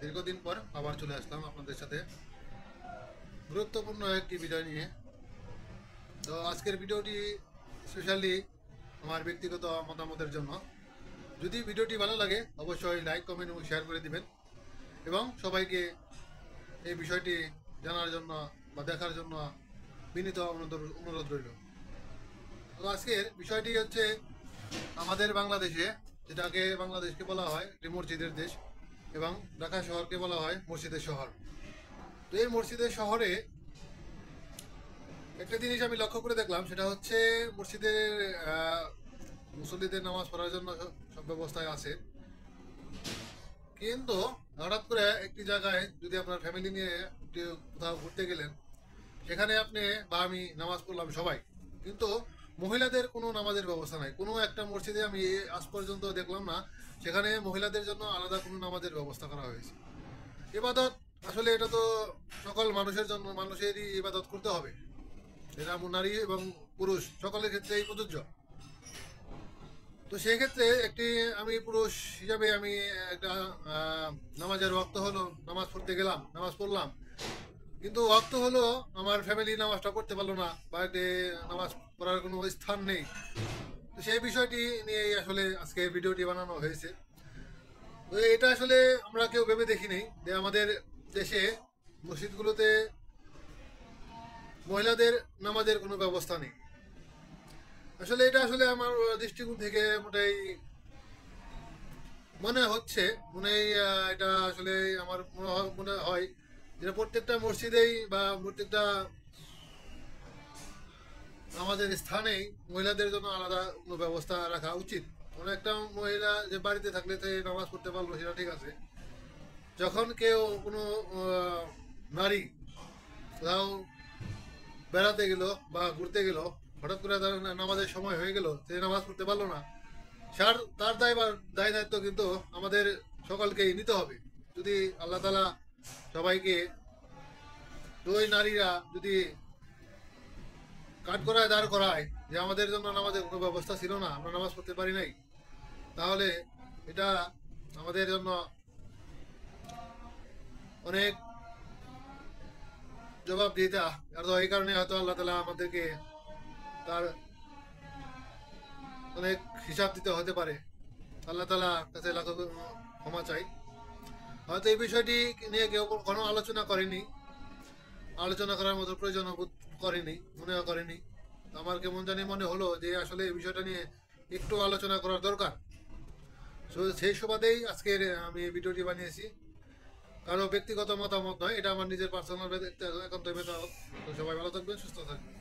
দীর্ঘদিন পর আবার চলে আসলাম আপনাদের সাথে গুরুত্বপূর্ণ একটি ভিডিও নিয়ে। তো আজকের ভিডিওটি স্পেশালি আমার ব্যক্তিগত মতামতের জন্য। যদি ভিডিওটি ভালো লাগে অবশ্যই লাইক, কমেন্ট এবং শেয়ার করে দিবেন এবং সবাইকে এই বিষয়টি জানার জন্য বা দেখার জন্য বিনীত অনুরোধ রইল। তো আজকের বিষয়টি হচ্ছে আমাদের বাংলাদেশে, যেটাকে বাংলাদেশকে বলা হয় একটি মসজিদের দেশ এবং ঢাকা শহরকে বলা হয় মসজিদের শহর। তো এই মসজিদের শহরে একটা জিনিস আমি লক্ষ্য করে দেখলাম, সেটা হচ্ছে মসজিদের মুসল্লিদের নামাজ পড়ার জন্য সব ব্যবস্থায় আছে, কিন্তু হঠাৎ করে একটি জায়গায় যদি আপনার ফ্যামিলি নিয়ে একটু কোথাও ঘুরতে গেলেন, সেখানে আপনি বা আমি নামাজ পড়লাম সবাই, কিন্তু মহিলাদের কোনো নামাজের ব্যবস্থা নাই। কোনো একটা মসজিদে আমি আজ পর্যন্ত দেখলাম না সেখানে মহিলাদের জন্য আলাদা কোনো নামাজের ব্যবস্থা করা হয়েছে। ইবাদত আসলে এটা তো সকল মানুষের জন্য, মানুষেরই ইবাদত করতে হবে, এটা নারী এবং পুরুষ সকলের ক্ষেত্রেই প্রযোজ্য। তো সেই ক্ষেত্রে একটি আমি পুরুষ হিসাবে আমি একটা নামাজের ওয়াক্ত হলো, নামাজ পড়তে গেলাম, নামাজ পড়লাম, কিন্তু ওয়াক্ত হলো আমার ফ্যামিলি নামাজটা পড়তে পারলো না বা একটি নামাজ পড়ার কোনো স্থান নেই। তো সেই বিষয়টি নিয়েই আসলে আজকে ভিডিওটি বানানো হয়েছে। তো এটা আসলে আমরা কেউ ভেবে দেখিনি যে আমাদের দেশে মসজিদগুলোতে মহিলাদের নামাজের কোনো ব্যবস্থা নেই। আসলে এটা আসলে আমার দৃষ্টিকোণ থেকে মোটেই মনে হচ্ছে, এটা আসলে আমার মনে হয় যে প্রত্যেকটা মসজিদেই বা প্রত্যেকটা আমাদের স্থানেই মহিলাদের জন্য আলাদা কোনো ব্যবস্থা রাখা উচিত। কোনো একটা মহিলা যে বাড়িতে থাকলে সে নামাজ পড়তে পারলো সেটা ঠিক আছে, যখন কেউ কোনো নারী কোথাও বেড়াতে গেল বা ঘুরতে গেল, হঠাৎ করে তার নামাজের সময় হয়ে গেল, সে নামাজ পড়তে পারলো না, তার দায় দায়িত্ব কিন্তু আমাদের সকলকেই নিতে হবে। যদি আল্লাহ তালা সবাইকে, ওই নারীরা যদি কাঠগড়ায় দাঁড় করায় যে আমাদের জন্য নামাজের কোনো ব্যবস্থা ছিল না, আমরা নামাজ পড়তে পারি নাই, তাহলে এটা আমাদের জন্য অনেক জবাব দিতে। আর তো এই কারণে হয়তো আল্লাহ তালা আমাদেরকে তার অনেক হিসাব দিতে হতে পারে। আল্লাহ তালা কাছে লাখো ক্ষমা চাই। হয়তো এই বিষয়টি নিয়ে কেউ কোনো আলোচনা করেনি, আলোচনা করার মতো প্রয়োজন বোধ করেনি, মনেও করেনি। আমার কেমন জানি মনে হলো যে আসলে এই বিষয়টা নিয়ে একটু আলোচনা করার দরকার। সেই সুবাদেই আজকের আমি ভিডিওটি বানিয়েছি। কারো ব্যক্তিগত মতামত নয়, এটা আমার নিজের পার্সোনাল একান্ত মতামত। তো সবাই ভালো থাকবেন, সুস্থ থাকবেন।